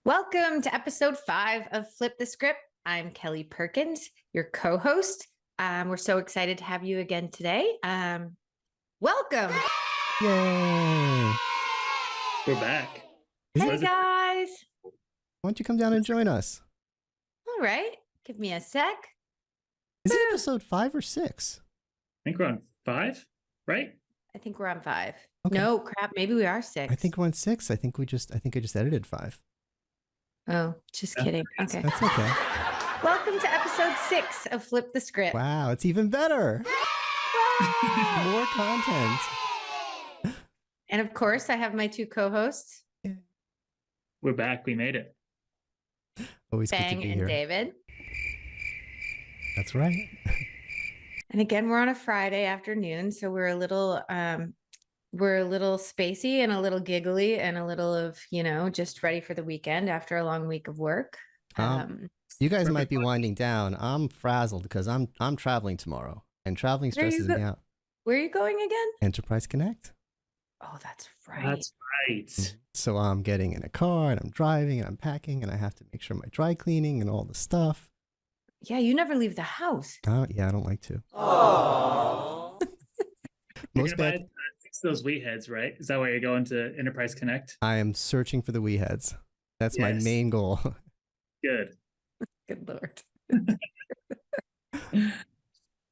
Welcome to episode 5 of Flip the Script. I'm Kelly Perkins, your co-host. We're so excited to have you again today. Welcome. Yay! We're back. Hey guys. Why don't you come down and join us? All right. Give me a sec. Is it episode 5 or 6? I think we're on 5, right? I think we're on 5. Okay. No, crap. Maybe we are 6. I think we're on 6. I think I just edited 5. Oh, just kidding. Okay. That's okay. Welcome to episode 6 of Flip the Script. Wow, it's even better. More content. And of course, I have my 2 co-hosts, We're back. We made it. Always good to Fang be and here. David. That's right. And again, we're on a Friday afternoon, so we're a little spacey and a little giggly and a little of, just ready for the weekend after a long week of work. You guys might be winding down. I'm frazzled because I'm traveling tomorrow, and traveling stresses me out. Where are you going again? Enterprise Connect. Oh, that's right. That's right. So I'm getting in a car and I'm driving and I'm packing and I have to make sure my dry cleaning and all the stuff. Yeah, you never leave the house. Yeah, I don't like to. Oh. Most bad. Fix those Wii heads, right? Is that why you're going to Enterprise Connect? I am searching for the Wii heads. That's my main goal. Good. Good Lord.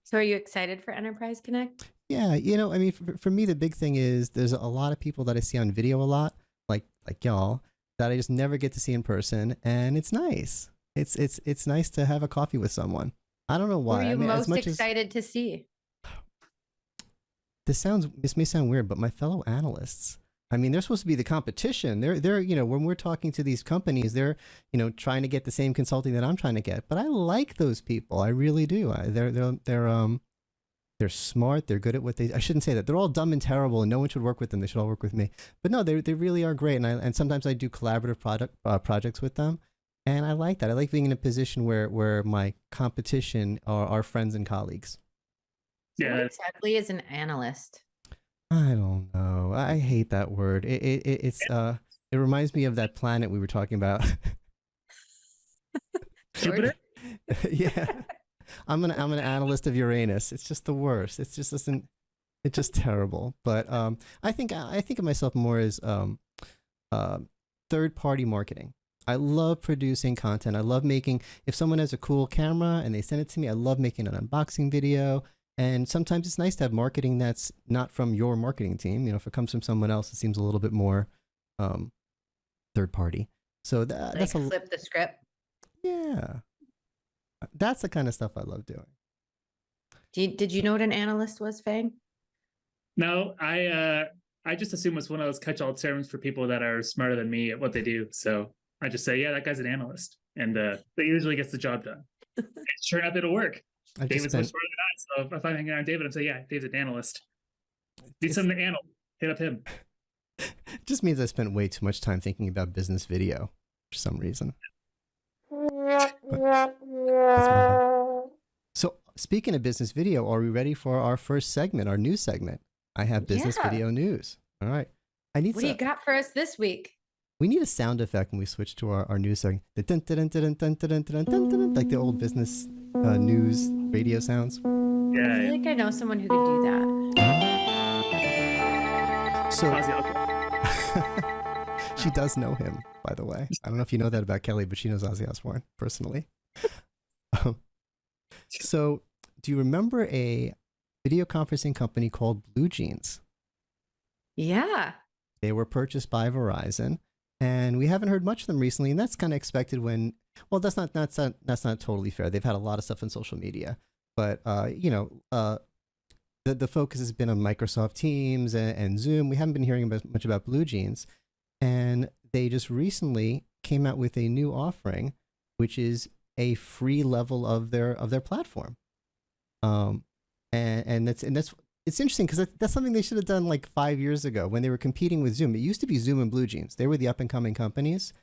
So are you excited for Enterprise Connect? Yeah, I mean, for me, the big thing is there's a lot of people that I see on video a lot, like y'all, that I just never get to see in person, and it's nice. It's nice to have a coffee with someone. I don't know why. Who are you most excited to see? This may sound weird, but my fellow analysts. I mean, they're supposed to be the competition. They're when we're talking to these companies, they're trying to get the same consulting that I'm trying to get. But I like those people. I really do. They're smart. They're good at what they. I shouldn't say that. They're all dumb and terrible, and no one should work with them. They should all work with me. But no, they really are great. And sometimes I do collaborative projects with them, and I like that. I like being in a position where my competition are friends and colleagues. Yeah. What exactly is an analyst? I don't know. I hate that word. It reminds me of that planet we were talking about. Jupiter? Yeah. I'm an analyst of Uranus. It's just the worst. It's just terrible. But I think of myself more as third-party marketing. I love producing content. I love making, if someone has a cool camera and they send it to me, I love making an unboxing video. And sometimes it's nice to have marketing that's not from your marketing team. If it comes from someone else, it seems a little bit more third party. So that's Flip the Script. Yeah. That's the kind of stuff I love doing. Did you know what an analyst was, Fang? No, I just assume it's one of those catch-all terms for people that are smarter than me at what they do. So I just say, yeah, that guy's an analyst, and that usually gets the job done. It's sure enough, it'll work. David's much smarter than I, so if I'm hanging around David, I'm saying, yeah, David's an analyst. Need something to analyze. Hit up him. It just means I spent way too much time thinking about business video for some reason. So speaking of business video, are we ready for our first segment, our news segment? I have business video news. All right. What do you got for us this week? We need a sound effect when we switch to our news segment. Like the old business news radio sounds. Yeah. I feel like I know someone who could do that. So she does know him, by the way. I don't know if you know that about Kelly, but she knows Ozzy Osbourne personally. So do you remember a video conferencing company called BlueJeans? Yeah. They were purchased by Verizon, and we haven't heard much of them recently, and that's kind of expected when, well, that's not totally fair. They've had a lot of stuff on social media, but the focus has been on Microsoft Teams and Zoom. We haven't been hearing much about BlueJeans, and they just recently came out with a new offering, which is a free level of their platform. And it's interesting because that's something they should have done like 5 years ago when they were competing with Zoom. It used to be Zoom and BlueJeans. They were the up and coming companies.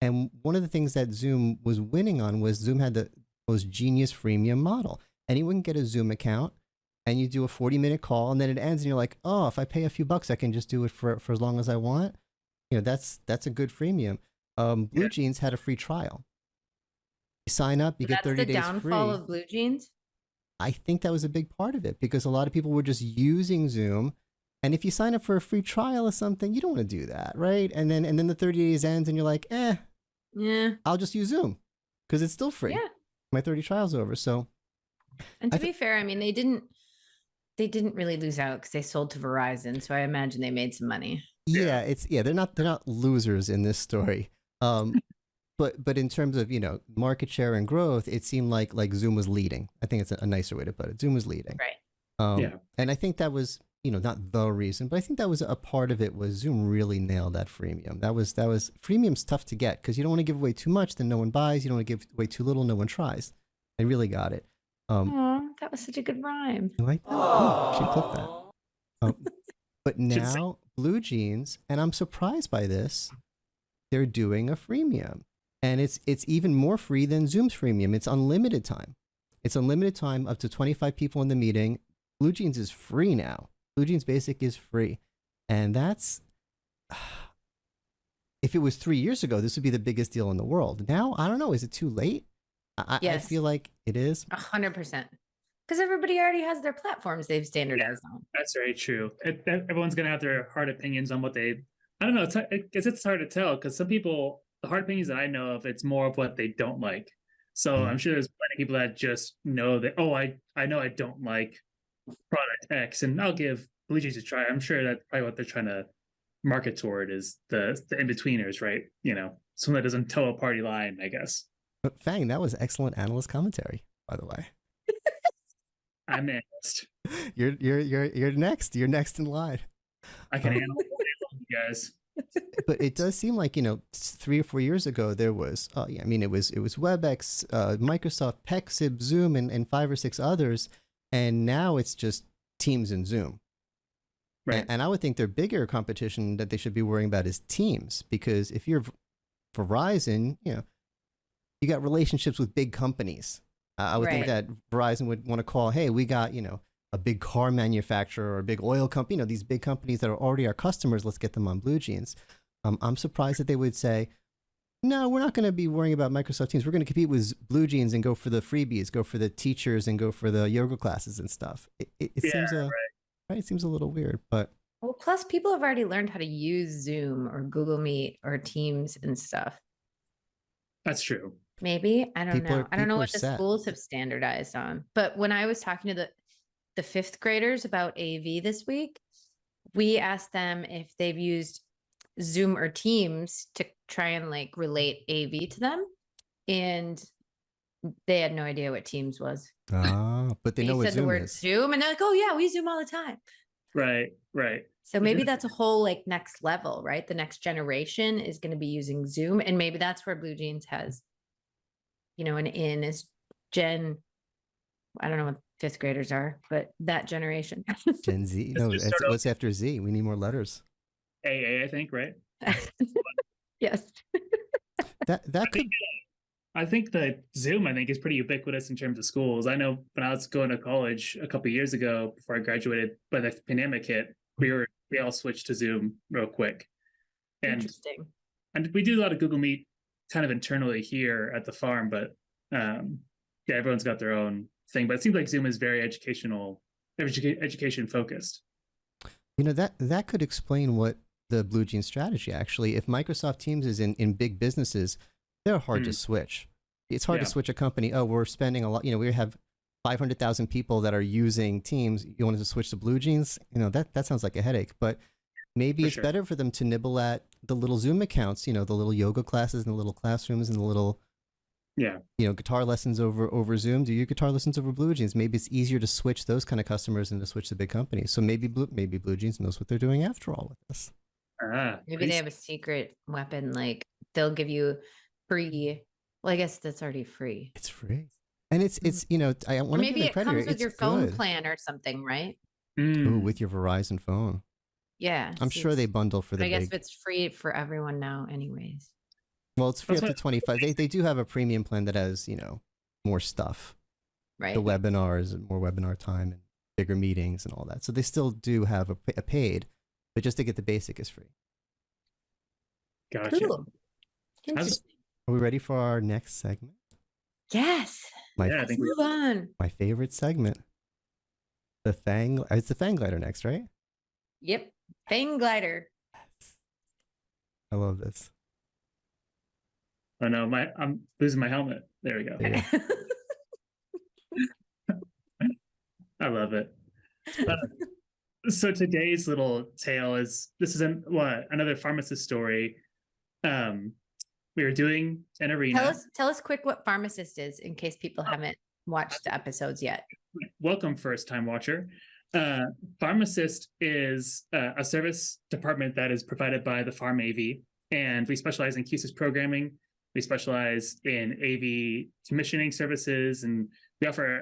And one of the things that Zoom was winning on was Zoom had the most genius freemium model. Anyone can get a Zoom account and you do a 40-minute call and then it ends and you're like, oh, if I pay a few bucks, I can just do it for as long as I want. That's a good freemium. BlueJeans had a free trial. You sign up, you get 30 days free. That's the downfall of BlueJeans? I think that was a big part of it because a lot of people were just using Zoom. And if you sign up for a free trial or something, you don't want to do that, right? And then the 30 days ends and you're like, yeah, I'll just use Zoom because it's still free. Yeah. My 30 trial's over. So, and to be fair, I mean, they didn't really lose out because they sold to Verizon. So I imagine they made some money. Yeah, they're not losers in this story. But in terms of, market share and growth, it seemed like Zoom was leading. I think it's a nicer way to put it. Zoom was leading. Right. And I think that was, not the reason, but I think that was a part of it was Zoom really nailed that freemium. That was freemium's tough to get because you don't want to give away too much, then no one buys. You don't want to give away too little, no one tries. I really got it. That was such a good rhyme. Like that? Oh, she clipped that. But now BlueJeans, and I'm surprised by this, they're doing a freemium. And it's even more free than Zoom's freemium. It's unlimited time. It's unlimited time up to 25 people in the meeting. BlueJeans is free now. BlueJeans Basic is free. And that's, if it was 3 years ago, this would be the biggest deal in the world. Now, I don't know. Is it too late? Yes. I feel like it is. 100%. Because everybody already has their platforms they've standardized on. That's very true. Everyone's going to have their hard opinions on what they, I don't know. It's hard to tell because some people, the hard opinions that I know of, it's more of what they don't like. So I'm sure there's plenty of people that just know that, I know I don't like product X and I'll give BlueJeans a try. I'm sure that's probably what they're trying to market toward is the in-betweeners, right? Someone that doesn't toe a party line, I guess. But Fang, that was excellent analyst commentary, by the way. I'm next. You're next. You're next in line. I can analyze you guys. But it does seem like 3 or 4 years ago there was it was WebEx, Microsoft, Pexib, Zoom, and 5 or 6 others, and now it's just Teams and Zoom. Right. And I would think their bigger competition that they should be worrying about is Teams, because if you're Verizon, you got relationships with big companies. I would think that Verizon would want to call, hey, we got a big car manufacturer or a big oil company, these big companies that are already our customers, let's get them on BlueJeans. I'm surprised that they would say, no, we're not going to be worrying about Microsoft Teams. We're going to compete with BlueJeans and go for the freebies, go for the teachers and go for the yoga classes and stuff. It seems it seems a little weird, but. Well, plus people have already learned how to use Zoom or Google Meet or Teams and stuff. That's true. Maybe. I don't know. I don't know what the set. schools have standardized on. But when I was talking to the 5th graders about AV this week, we asked them if they've used Zoom or Teams to try and relate AV to them. And they had no idea what Teams was. But they know what said Zoom the word is. Zoom and they're like, oh yeah, we Zoom all the time. Right. So maybe that's a whole next level, right? The next generation is going to be using Zoom. And maybe that's where BlueJeans has, an in is I don't know what 5th graders are, but that generation. Gen Z. No, what's after Z? We need more letters. AA, I think, right? Yes. That could. I think that Zoom, is pretty ubiquitous in terms of schools. I know when I was going to college a couple of years ago, before I graduated, by the pandemic hit, we all switched to Zoom real quick. And, Interesting. And we do a lot of Google Meet kind of internally here at the farm, but everyone's got their own thing. But it seems like Zoom is very education focused. That could explain what the BlueJeans strategy actually. If Microsoft Teams is in big businesses, they're hard to switch. It's hard to switch a company. Oh, we're spending a lot. We have 500,000 people that are using Teams. You wanted to switch to BlueJeans? That sounds like a headache. But maybe it's better for them to nibble at the little Zoom accounts. The little yoga classes and the little classrooms and the little guitar lessons over Zoom. Do your guitar lessons over BlueJeans? Maybe it's easier to switch those kind of customers than to switch to big companies. So maybe BlueJeans knows what they're doing after all with this. Maybe they have a secret weapon. They'll give you free. Well, I guess that's already free. It's free, and it's I want to give it credit. Maybe it comes with your phone plan or something, right? Ooh, with your Verizon phone. Yeah, I'm sure they bundle for the. I guess it's free for everyone now, anyways. Well, it's free up to 25. They do have a premium plan that has more stuff, right? The webinars and more webinar time and bigger meetings and all that. So they still do have a paid, but just to get the basic is free. Gotcha. Cool. Interesting. Are we ready for our next segment? Yes. My, Yeah, I Let's think move on. my favorite segment. It's the Fang Glider next, right? Yep. Fang Glider. I love this. Oh no, I'm losing my helmet. There we go. There you go. I love it. So today's little tale is another pharmacist story. We were doing an arena. Tell us quick what FarmAssist is in case people haven't watched the episodes yet. Welcome, first time watcher. FarmAssist is a service department that is provided by the Farm AV, and we specialize in QSIS programming. We specialize in AV commissioning services, and we offer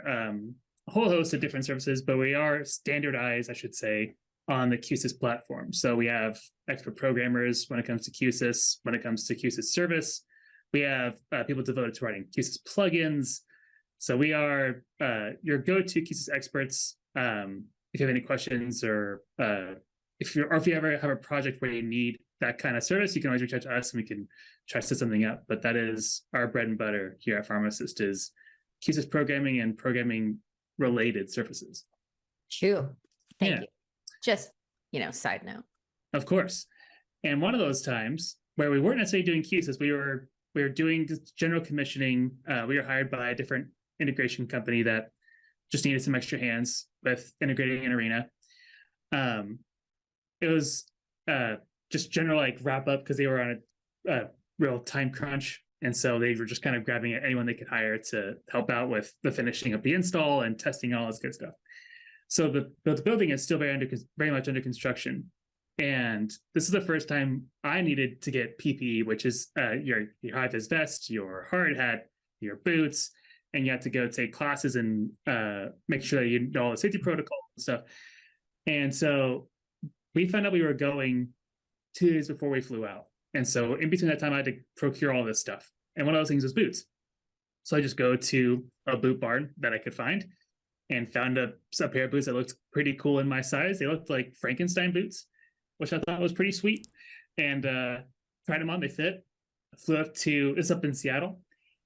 a whole host of different services, but we are standardized, I should say, on the QSIS platform. So we have expert programmers when it comes to QSIS, when it comes to QSIS service. We have people devoted to writing QSIS plugins. So we are your go-to QSIS experts. If you have any questions, or if you ever have a project where you need that kind of service, you can always reach out to us and we can try to set something up. But that is our bread and butter here at FarmAssist, is QSIS programming and programming related services. True. Thank Yeah. you. Just, side note. Of course. And one of those times where we weren't necessarily doing QSIS, we were doing just general commissioning. We were hired by a different integration company that just needed some extra hands with integrating an arena. It was just general wrap up because they were on a real time crunch. And so they were just kind of grabbing anyone they could hire to help out with the finishing of the install and testing, all this good stuff. So the building is still very much under construction. And this is the first time I needed to get PPE, which is your high-vis vest, your hard hat, your boots, and you have to go take classes and make sure that you know all the safety protocols and stuff. And so we found out we were going 2 days before we flew out. And so in between that time, I had to procure all this stuff. And one of those things was boots. So I just go to a boot barn that I could find and found a pair of boots that looked pretty cool in my size. They looked like Frankenstein boots, which I thought was pretty sweet. And tried them on, they fit. Flew up it's up in Seattle.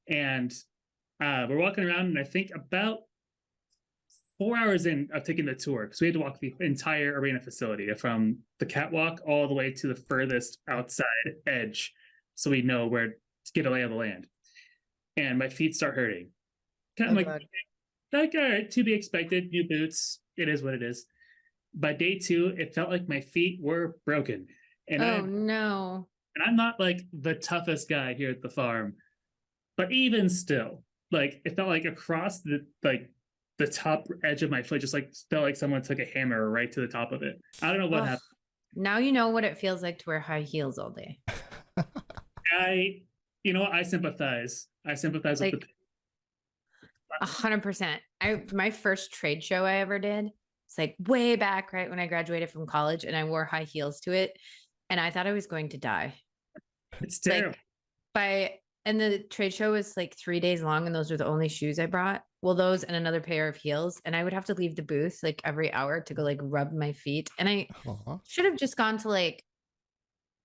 And we're walking around, and I think about 4 hours in of taking the tour, because we had to walk the entire arena facility from the catwalk all the way to the furthest outside edge, so we know where to get a lay of the land. And my feet start hurting. Kind of all right, to be expected. New boots, it is what it is. By day 2, it felt like my feet were broken. And no. And I'm not the toughest guy here at the farm, but even still, it felt like across the top edge of my foot, just felt like someone took a hammer right to the top of it. I don't know what happened. Now you know what it feels like to wear high heels all day. I sympathize. I sympathize with the 100%. My first trade show I ever did, it's way back, right when I graduated from college, and I wore high heels to it, and I thought I was going to die. It's terrible. And the trade show was 3 days long, and those were the only shoes I brought. Well, those and another pair of heels, and I would have to leave the booth every hour to go rub my feet. And I should have just gone to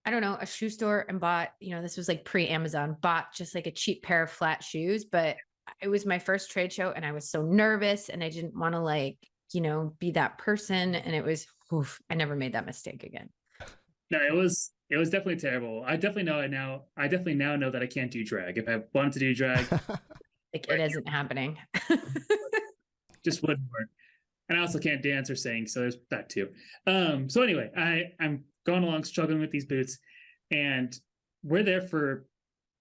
I don't know, a shoe store and bought, this was pre-Amazon, bought just a cheap pair of flat shoes. But it was my first trade show, and I was so nervous, and I didn't want to be that person. And it was, I never made that mistake again. No, it was definitely terrible. I definitely now know that I can't do drag. If I wanted to do drag, it isn't happening. Just wouldn't work. And I also can't dance or sing, so there's that too. So anyway, I'm going along struggling with these boots, and we're there for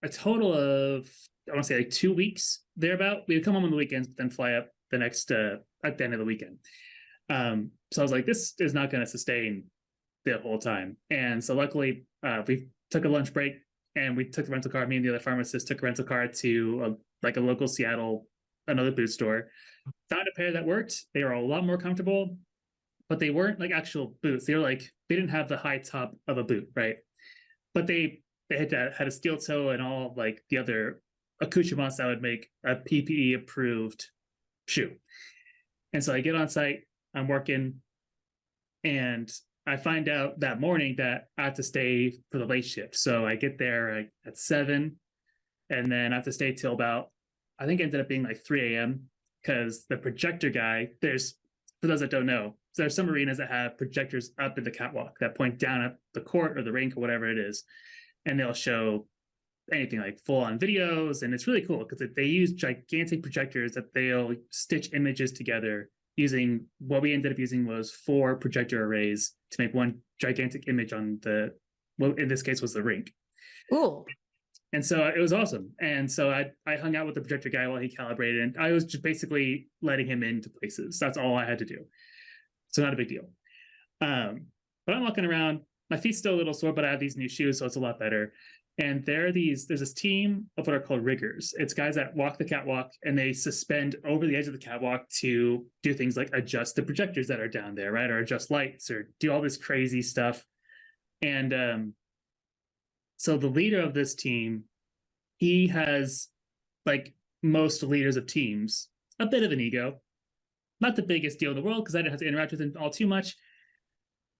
a total of, I want to say 2 weeks thereabout. We would come home on the weekends, but then fly up the next at the end of the weekend. So I was like, this is not going to sustain the whole time. And so luckily we took a lunch break, and we took the rental car. Me and the other pharmacist took a rental car to a local Seattle, another boot store, found a pair that worked. They were a lot more comfortable, but they weren't actual boots. They were they didn't have the high top of a boot, right? But they had a steel toe and all the other accoutrements that would make a PPE approved shoe. And so I get on site, I'm working, and I find out that morning that I have to stay for the late shift. So I get there at 7, and then I have to stay till about, I think it ended up being like 3 a.m. because the projector guy, for those that don't know, so there's some arenas that have projectors up in the catwalk that point down at the court or the rink or whatever it is. And they'll show anything like full-on videos. And it's really cool because they use gigantic projectors that they'll stitch images together using, what we ended up using was 4 projector arrays to make one gigantic image on well, in this case was the rink. Cool. And so it was awesome. And so I hung out with the projector guy while he calibrated, and I was just basically letting him into places. That's all I had to do. So not a big deal. But I'm walking around, my feet's still a little sore, but I have these new shoes, so it's a lot better. And there's this team of what are called riggers. It's guys that walk the catwalk and they suspend over the edge of the catwalk to do things like adjust the projectors that are down there, right? Or adjust lights or do all this crazy stuff. And so the leader of this team, he has, like most leaders of teams, a bit of an ego. Not the biggest deal in the world because I didn't have to interact with him all too much.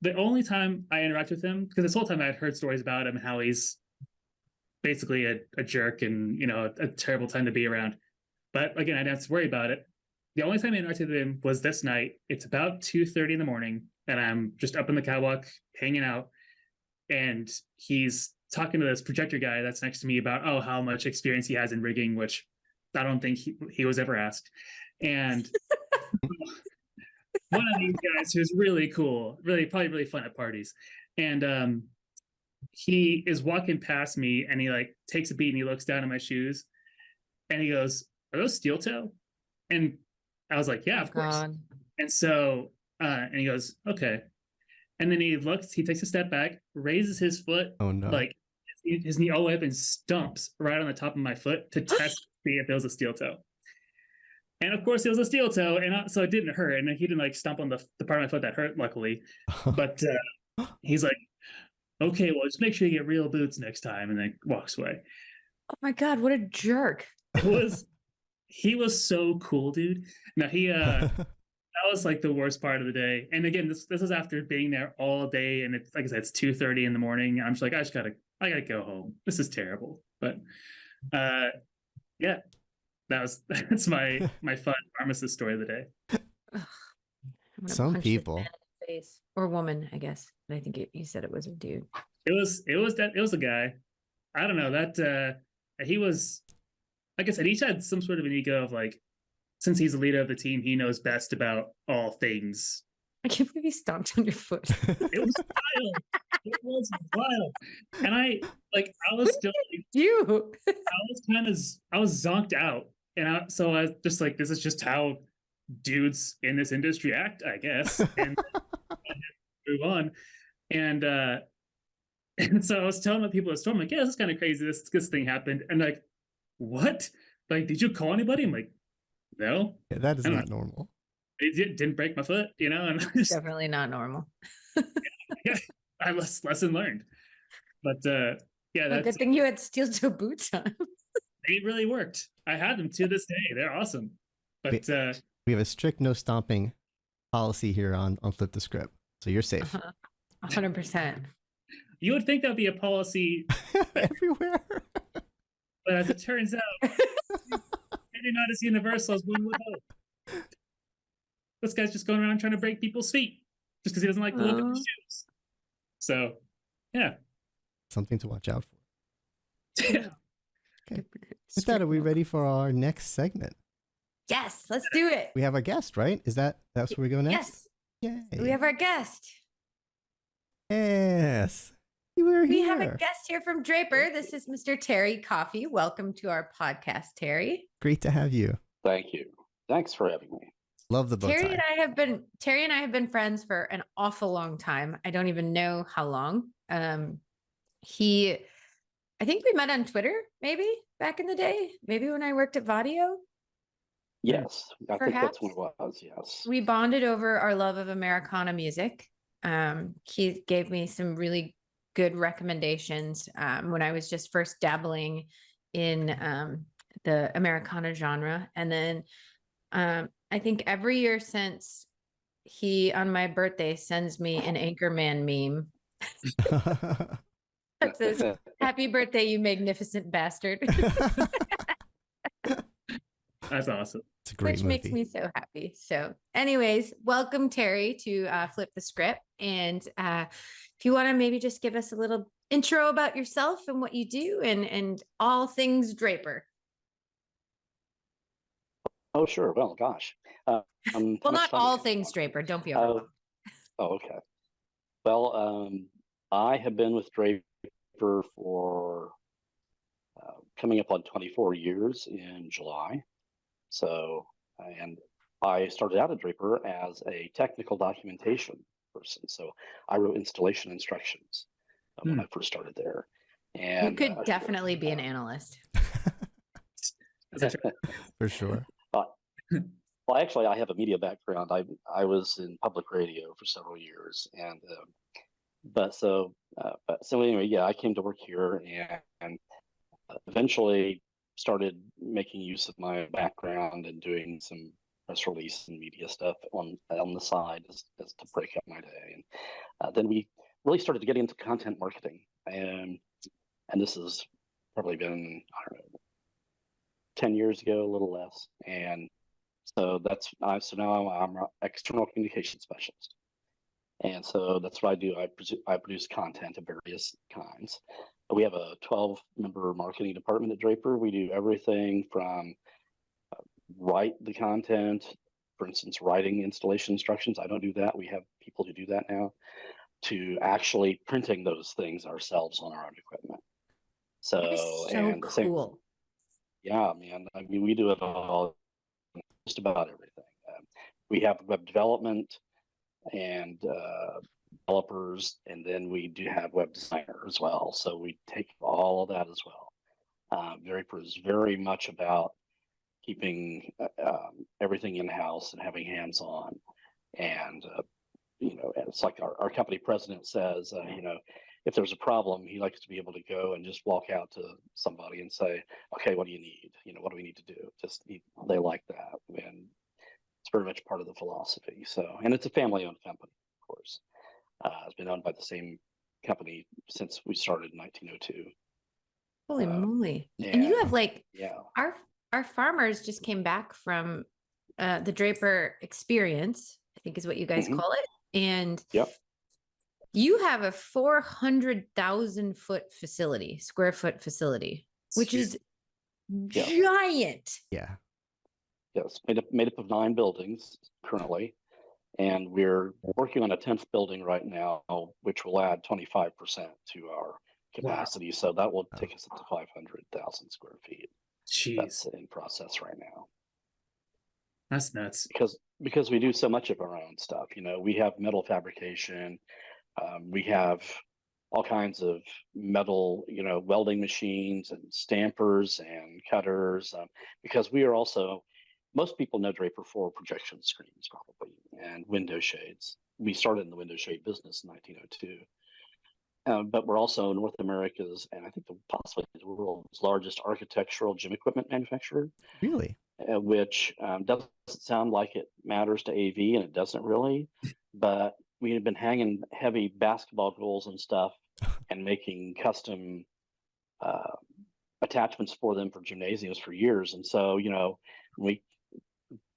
The only time I interact with him, because this whole time I'd heard stories about him, how he's basically a jerk and, you know, a terrible time to be around. But again, I didn't have to worry about it. The only time I interacted with him was this night. It's about 2:30 in the morning, and I'm just up in the catwalk hanging out, and he's talking to this projector guy that's next to me about, oh, how much experience he has in rigging, which I don't think he was ever asked. And one of these guys who's really cool, probably really fun at parties. And he is walking past me, and he like takes a beat and he looks down at my shoes and he goes, "Are those steel toe?" And I was like, "Yeah, of course." And so and he goes, "Okay." And then he takes a step back, raises his foot, Oh no. like his knee all the way up, and stumps right on the top of my foot to test to see if it was a steel toe. And of course it was a steel toe, and so it didn't hurt, and he didn't like stomp on the part of my foot that hurt, luckily. But he's like, "Okay, well, just make sure you get real boots next time," and then walks away. Oh my God, what a jerk. He was so cool, dude. Now that was like the worst part of the day. And again, this was after being there all day, and it's like I said, it's 2:30 in the morning. I'm just like, I gotta go home. This is terrible. But yeah, that's my fun FarmAssist story of the day. Some people, face. Or woman, I guess. But I think you said it was a dude. It was a guy. I don't know that he was, like I said, he had some sort of an ego of like, since he's the leader of the team, he knows best about all things. I can't believe he stomped on your foot. It was wild. It was wild. And I was still like, I was zonked out. And so I was just like, this is just how dudes in this industry act, I guess. And move on. And so I was telling the people at the store, I'm like, yeah, this is kind of crazy. This thing happened. And like, what? Like, did you call anybody? I'm like, no. Yeah, that is not normal. It didn't break my foot, you know? And definitely not normal. yeah, I lesson learned. But yeah, well, good thing you had steel toe boots on. They really worked. I had them to this day. They're awesome. But we have a strict no stomping policy here on Flip the Scrip, so you're safe. 100%. You would think that'd be a policy everywhere. But as it turns out, maybe not as universal as one would hope. This guy's just going around trying to break people's feet just because he doesn't like the look of the shoes. So, yeah. Something to watch out for. Yeah. Okay. With that, are we ready for our next segment? Yes, let's do it. We have our guest, right? That's where we go next? Yes. Yay. We have our guest. Yes. We have a guest here from Draper. This is Mr. Terry Coffey. Welcome to our podcast, Terry. Great to have you. Thank you. Thanks for having me. Love the bow tie. Terry and I have been friends for an awful long time. I don't even know how long. I think we met on Twitter, maybe back in the day, maybe when I worked at Vadio. Yes, I think that's what it was. Yes, we bonded over our love of Americana music. He gave me some really good recommendations when I was just first dabbling in the Americana genre, and then I think every year since he on my birthday sends me an Anchorman meme that says, "Happy birthday, you magnificent bastard." That's awesome. It's a great Which movie. makes me so happy. So, anyways, welcome Terry to Flip the Script. And if you want to maybe just give us a little intro about yourself and what you do and all things Draper. Oh, sure. Well, gosh. Well, not all things Draper. Draper. Don't be overwhelmed. Oh, okay. Well, I have been with Draper for coming up on 24 years in July. So, and I started out at Draper as a technical documentation person. So I wrote installation instructions when I first started there. And you could definitely be an analyst. For sure. Well, actually, I have a media background. I was in public radio for several years, and but anyway, yeah, I came to work here and eventually started making use of my background and doing some press release and media stuff on the side as to break up my day. And then we really started to get into content marketing, and this has probably been, I don't know, 10 years ago, a little less. And so so now I'm an external communication specialist. And so that's what I do. I produce content of various kinds. We have a 12-member marketing department at Draper. We do everything from write the content, for instance, writing installation instructions. I don't do that. We have people who do that now, to actually printing those things ourselves on our own equipment. So, and cool. Yeah, man. I mean, we do it all, just about everything. We have web development and developers, and then we do have web designer as well. So we take all of that as well. Draper is very much about keeping everything in-house and having hands-on. And, it's like our company president says, if there's a problem, he likes to be able to go and just walk out to somebody and say, okay, what do you need? What do we need to do? They like that. And it's very much part of the philosophy. So, and it's a family-owned company, of course. It's been owned by the same company since we started in 1902. Holy moly. And you have yeah. Our farmers just came back from the Draper experience, I think is what you guys call it. And you have a 400,000 square foot facility, which is giant. Yeah. Yes, made up of 9 buildings currently, and we're working on a 10th building right now, which will add 25% to our capacity. Wow. So that will take us up to 500,000 square feet. Jeez. That's in process right now. That's nuts. Because we do so much of our own stuff. We have metal fabrication. We have all kinds of metal, welding machines and stampers and cutters, because we are also, most people know Draper for projection screens probably, and window shades. We started in the window shade business in 1902. But we're also North America's, and I think possibly the world's largest architectural gym equipment manufacturer. Really? Which doesn't sound like it matters to AV, and it doesn't really, but we had been hanging heavy basketball goals and stuff and making custom attachments for them for gymnasiums for years. And so, we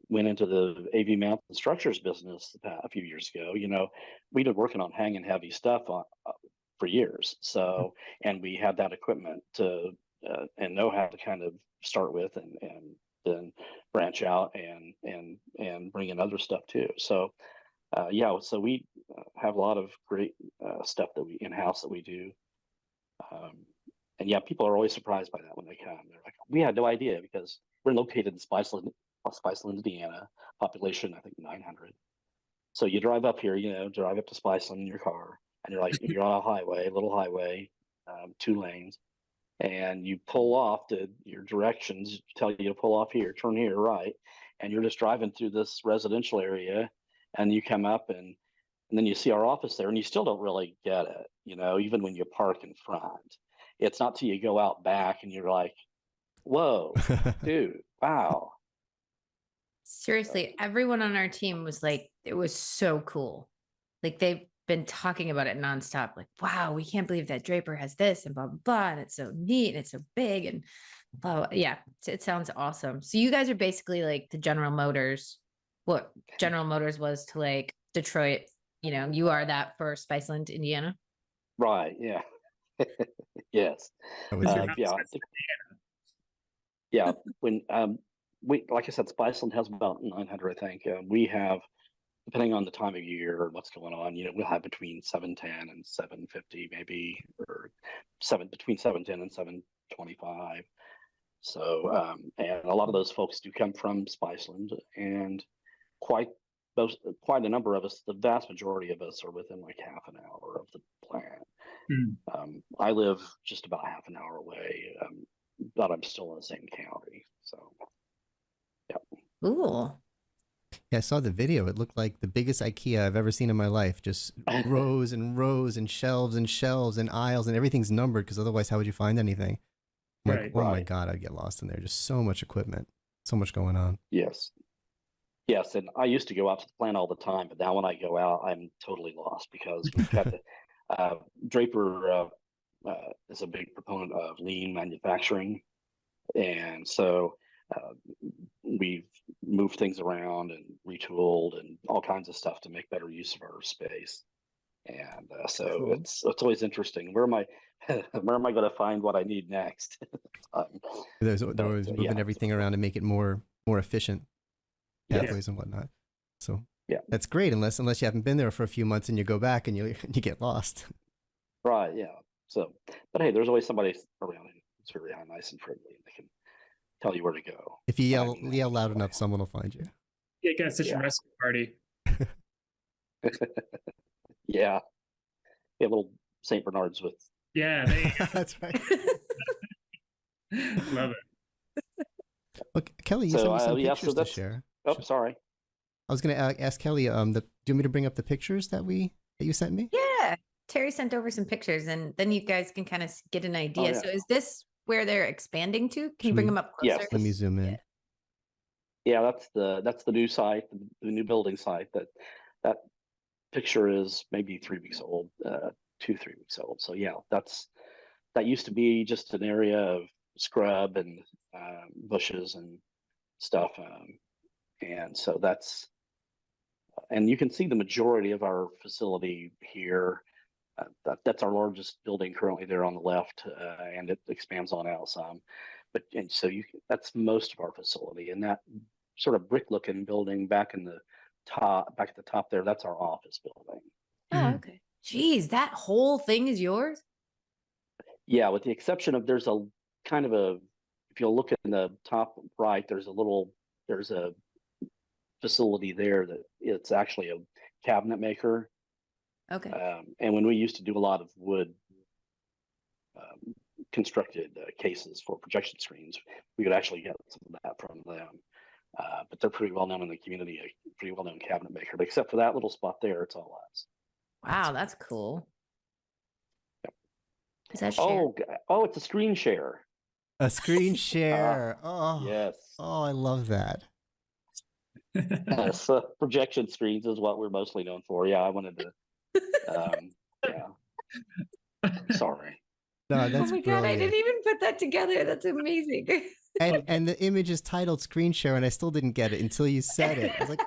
went into the AV mount and structures business a few years ago. We'd been working on hanging heavy stuff for years. So, and we had that equipment to and know how to kind of start with and then branch out and bring in other stuff too. So so we have a lot of great stuff that we in-house that we do. And people are always surprised by that when they come. They're like, we had no idea, because we're located in Spiceland, Indiana, population, I think 900. So you drive up here, drive up to Spiceland in your car, and you're on a little highway, 2 lanes, and you pull off your directions tell you to pull off here, turn here, right, and you're just driving through this residential area, and you come up and then you see our office there, and you still don't really get it, even when you park in front. It's not till you go out back and you're like, whoa, dude, wow. Seriously, everyone on our team was like, it was so cool. Like they've been talking about it nonstop. Like, wow, we can't believe that Draper has this and blah, blah, blah. And it's so neat and it's so big and blah, blah. Yeah, it sounds awesome. So you guys are basically like the General Motors, what General Motors was to like Detroit. You know, you are that for Spiceland, Indiana. Right. Yeah. Yes. That was big. Yeah. Yeah. When we, like I said, Spiceland has about 900, I think. We have, depending on the time of year or what's going on, we'll have between 710 and 750, maybe, or between 710 and 725. So, and a lot of those folks do come from Spiceland, and quite quite a number of us, the vast majority of us, are within like half an hour of the plant. I live just about half an hour away, but I'm still in the same county. So, yeah. Cool. Yeah, I saw the video. It looked like the biggest IKEA I've ever seen in my life. Just rows and rows and shelves and aisles, and everything's numbered because otherwise, how would you find anything? I'm like, oh my God, I'd get lost in there. Just so much equipment, so much going on. Yes. Yes, and I used to go out to the plant all the time, but now when I go out, I'm totally lost because we've got the Draper is a big proponent of lean manufacturing, and so we've moved things around and retooled and all kinds of stuff to make better use of our space. And so Cool. it's always interesting. Where am I going to find what I need next? They're always moving everything around to make it more efficient. Pathways and whatnot. So yeah, that's great unless you haven't been there for a few months and you go back and you get lost. Right. Yeah. So, but hey, there's always somebody around who's very nice and friendly, and they can tell you where to go. If you yell loud enough, someone will find you. Yeah, get such a rescue party. Yeah. We have little St. Bernards with. Yeah, that's right. Love it. Look, Kelly, you sent me some pictures to share. Oh, sorry. I was going to ask Kelly, do you want me to bring up the pictures that you sent me? Yeah. Terry sent over some pictures and then you guys can kind of get an idea. So is this where they're expanding to? Can you bring them up closer? Yes. Let me zoom in. Yeah, that's the new site, the new building site. That picture is maybe 3 weeks old, 2-3 weeks old. So yeah, that used to be just an area of scrub and bushes and stuff. And so and you can see the majority of our facility here. That's our largest building currently there on the left, and it expands on out some. And so that's most of our facility, and that sort of brick-looking building back at the top there, that's our office building. Oh, okay. Geez, that whole thing is yours? Yeah, with the exception of there's a kind of if you'll look in the top right, there's a facility there that it's actually a cabinet maker. Okay. And when we used to do a lot of wood constructed cases for projection screens, we could actually get some of that from them. But they're pretty well known in the community, a pretty well known cabinet maker. But except for that little spot there, it's all us. Wow, that's cool. Yep. Is that share? Oh, it's a screen share. A screen share. Oh, yes. Oh, I love that. Yes, projection screens is what we're mostly known for. Yeah, I wanted to. Yeah. Sorry. No, that's oh my brilliant. God, I didn't even put that together. That's amazing. And the image is titled screen share, and I still didn't get it until you said it. I was like,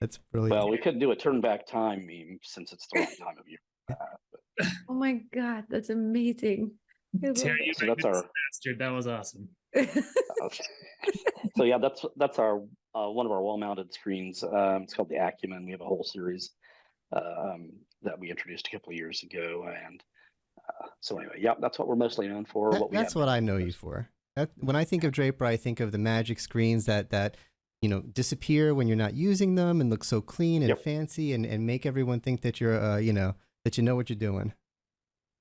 that's brilliant. Well, we couldn't do a turn back time meme since it's the wrong time of year. Oh my God, that's amazing. Terry, you so that's our bastard. That was awesome. So yeah, that's our one of our wall-mounted screens. It's called the Acumen. We have a whole series that we introduced a couple of years ago, and so anyway, yeah, that's what we're mostly known for. That's what I know you for. When I think of Draper, I think of the magic screens that disappear when you're not using them and look so clean and fancy and make everyone think that you're that you know what you're doing.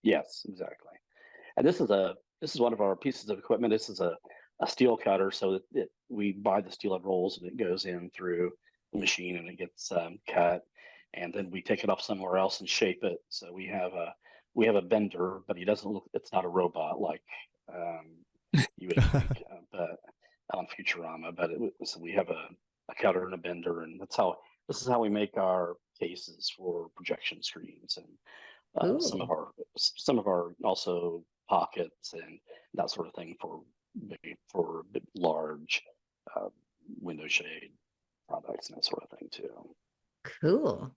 Yes, exactly. And this is one of our pieces of equipment. This is a steel cutter, so that we buy the steel it rolls and it goes in through the machine and it gets cut, and then we take it off somewhere else and shape it. So we have a bender, but he doesn't look. It's not a robot like you would think, but on Futurama. But so we have a cutter and a bender, and this is how we make our cases for projection screens, and some Cool. of our also pockets and that sort of thing for large uh, window shade products and that sort of thing too. Cool.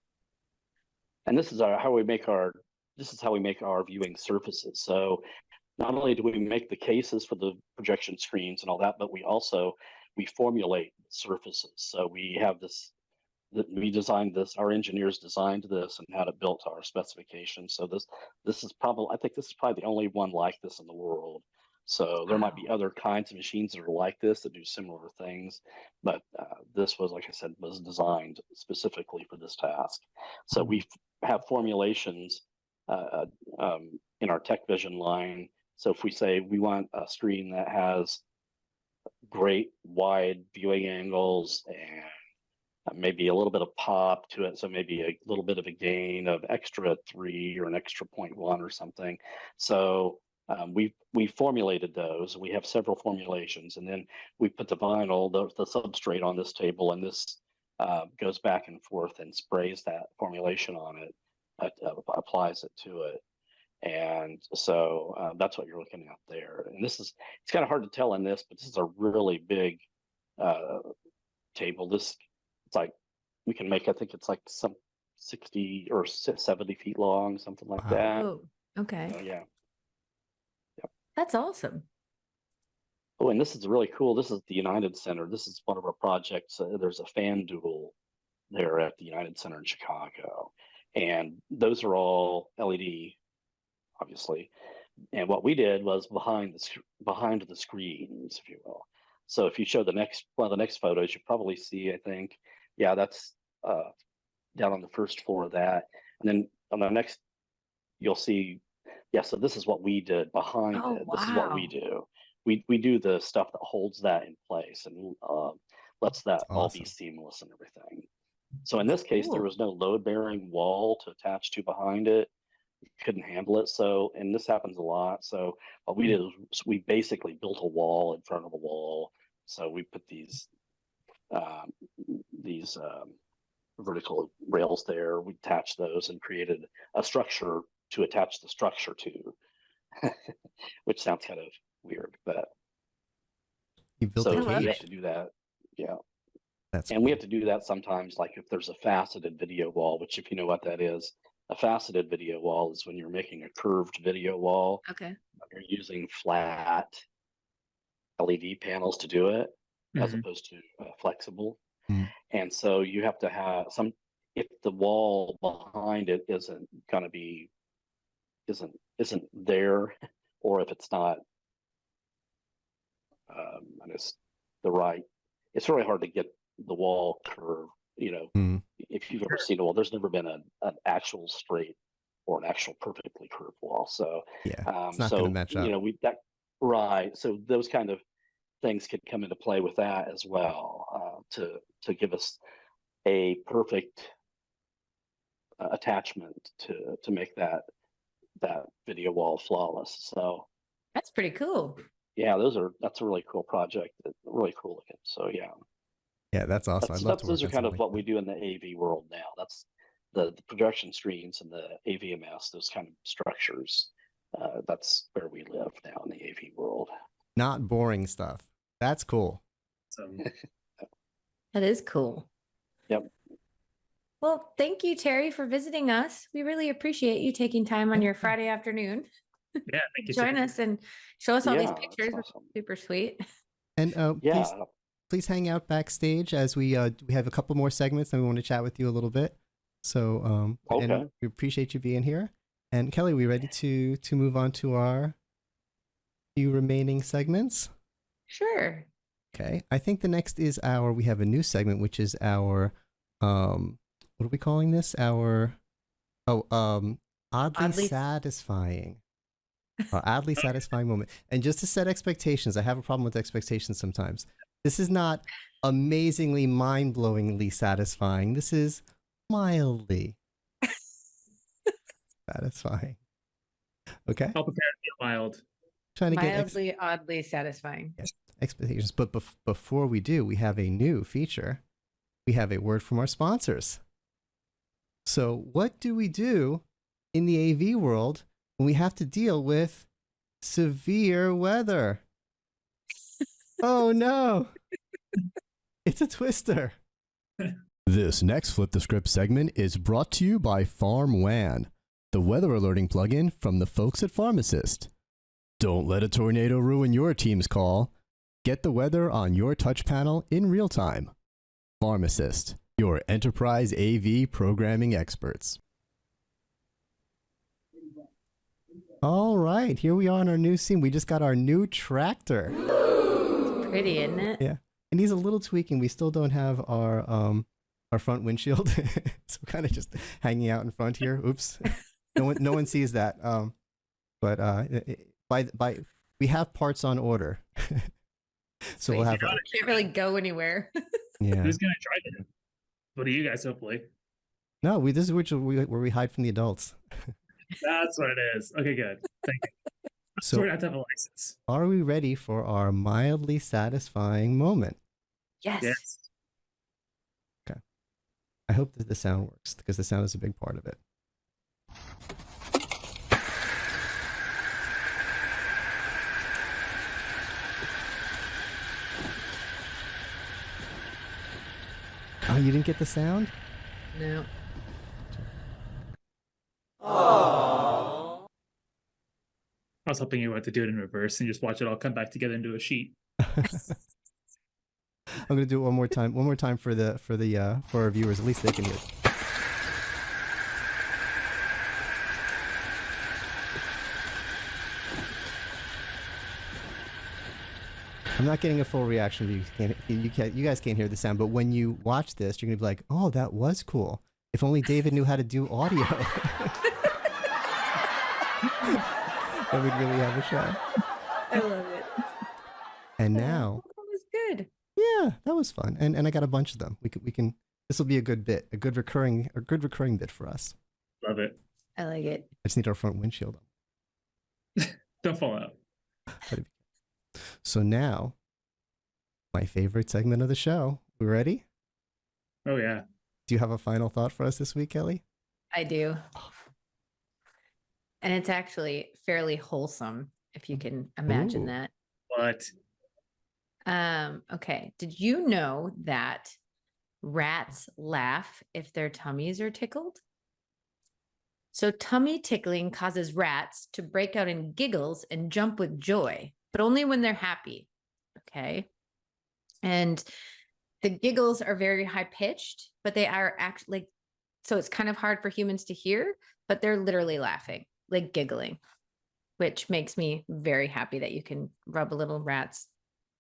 And this is how we make our viewing surfaces. So not only do we make the cases for the projection screens and all that, but we formulate surfaces. So we have we designed this, our engineers designed this and had it built to our specifications. So this is probably the only one like this in the world. So there might be other kinds of machines that are like this that do similar things, but this was, like I said, was designed specifically for this task. So we have formulations in our Tech Vision line. So if we say we want a screen that has great wide viewing angles and maybe a little bit of pop to it, so maybe a little bit of a gain of extra 3 or an extra 0.1 or something. So we formulated those. We have several formulations, and then we put the vinyl, the substrate on this table, and this goes back and forth and sprays that formulation on it, applies it to it. And so that's what you're looking at there. And it's kind of hard to tell in this, but this is a really big table. It's like we can make, I think it's like some 60 or 70 feet long, something like that. Oh, okay. So, yeah. Yep. That's awesome. Oh, and this is really cool. This is the United Center. This is one of our projects. There's a fan duel there at the United Center in Chicago. And those are all LED, obviously. And what we did was behind the screens, if you will. So if you show one of the next photos, you probably see, I think, yeah, that's down on the first floor of that. And then on the next, you'll see, yeah, so this is what we did behind it. This is what we do. We do the stuff that holds that in place and lets that all be seamless and everything. So in this case, there was no load-bearing wall to attach to behind it. Couldn't handle it. So, and this happens a lot. So what we did is we basically built a wall in front of the wall. So we put these vertical rails there. We attached those and created a structure to attach the structure to, which sounds kind of weird, but you built a cage. We have to do that. Yeah. That's and cool. We have to do that sometimes, like if there's a faceted video wall, which if you know what that is, a faceted video wall is when you're making a curved video wall. Okay. You're using flat LED panels to do it, as opposed to flexible. And so you have to have if the wall behind it isn't there, or if it's not, it's really hard to get the wall curve. If you've ever seen a wall, there's never been an actual straight or an actual perfectly curved wall. So yeah, it's not going to match up. Right. So those kind of things could come into play with that as well, to give us a perfect attachment to make that video wall flawless. So that's pretty cool. Yeah, that's a really cool project. Really cool looking. So yeah, that's awesome. Those are kind of what we do in the AV world now. That's the projection screens and the AVMS, those kind of structures. That's where we live now in the AV world. Not boring stuff. That's cool. That is cool. Yep. Well, thank you, Terry, for visiting us. We really appreciate you taking time on your Friday afternoon. Yeah, thank you. Join us and show us all these pictures. Awesome. Super sweet. And please hang out backstage as we have a couple more segments and we want to chat with you a little bit. So and we appreciate you being here. And Kelly, we ready to move on to our few remaining segments? Sure. Okay. I think the next is we have a new segment, which is our what are we calling this? Oddly satisfying. Oddly satisfying moment. And just to set expectations, I have a problem with expectations sometimes. This is not amazingly, mind-blowingly satisfying. This is mildly satisfying. Okay. I'll prepare to be mild. Trying to get Mildly, oddly satisfying. expectations. But before we do, we have a new feature. We have a word from our sponsors. So what do we do in the AV world when we have to deal with severe weather? Oh no, it's a twister. This next Flip the Script segment is brought to you by FarmWAN, the weather alerting plugin from the folks at FarmAssist. Don't let a tornado ruin your team's call. Get the weather on your touch panel in real time. FarmAssist, your enterprise AV programming experts. All right, here we are on our new scene. We just got our new tractor. It's pretty, isn't it? Yeah, it needs a little tweaking. We still don't have our front windshield, so we're kind of just hanging out in front here. Oops, no one sees that. But we have parts on order, so we'll have. Can't really go anywhere. Yeah. Who's gonna drive it? What are you guys? Hopefully. No, this is where we hide from the adults. That's what it is. Okay, good. Thank you. So we have to have a license. Are we ready for our mildly satisfying moment? Yes. Yes. Okay. I hope that the sound works because the sound is a big part of it. Oh, you didn't get the sound? No. I was hoping you wanted to do it in reverse and just watch it all come back together into a sheet. I'm gonna do it one more time. One more time for our viewers. At least they can hear it. I'm not getting a full reaction. You guys can't hear the sound, but when you watch this, you're gonna be like, "Oh, that was cool. If only David knew how to do audio." Then we'd really have a show. I love it. And now, that was good. yeah, that was fun, and I got a bunch of them. We can. This will be a good bit, a good recurring bit for us. Love it. I like it. I just need our front windshield on. Don't fall out. So now, my favorite segment of the show. We ready? Oh yeah. Do you have a final thought for us this week, Kelly? I do. And it's actually fairly wholesome, if you can imagine Ooh. that. What? Okay. Did you know that rats laugh if their tummies are tickled? So tummy tickling causes rats to break out in giggles and jump with joy, but only when they're happy. Okay. And the giggles are very high pitched, but they are actually like, so it's kind of hard for humans to hear, but they're literally laughing, like giggling, which makes me very happy that you can rub a little rat's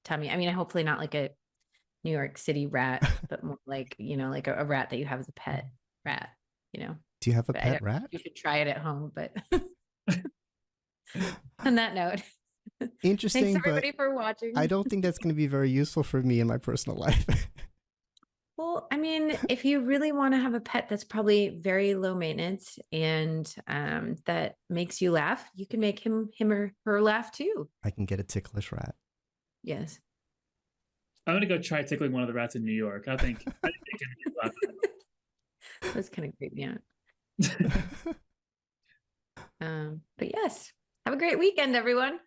tummy. I mean, hopefully not like a New York City rat, but more like, like a rat that you have as a pet rat, Do you have a But pet rat? You should try it at home, but on that note, Interesting, thanks but everybody for watching. I don't think that's going to be very useful for me in my personal life. Well, I mean, if you really want to have a pet that's probably very low maintenance and that makes you laugh, you can make him or her laugh too. I can get a ticklish rat. Yes. I'm gonna go try tickling one of the rats in New York. I think they can laugh. That's kind of creepy out. But yes, have a great weekend, everyone.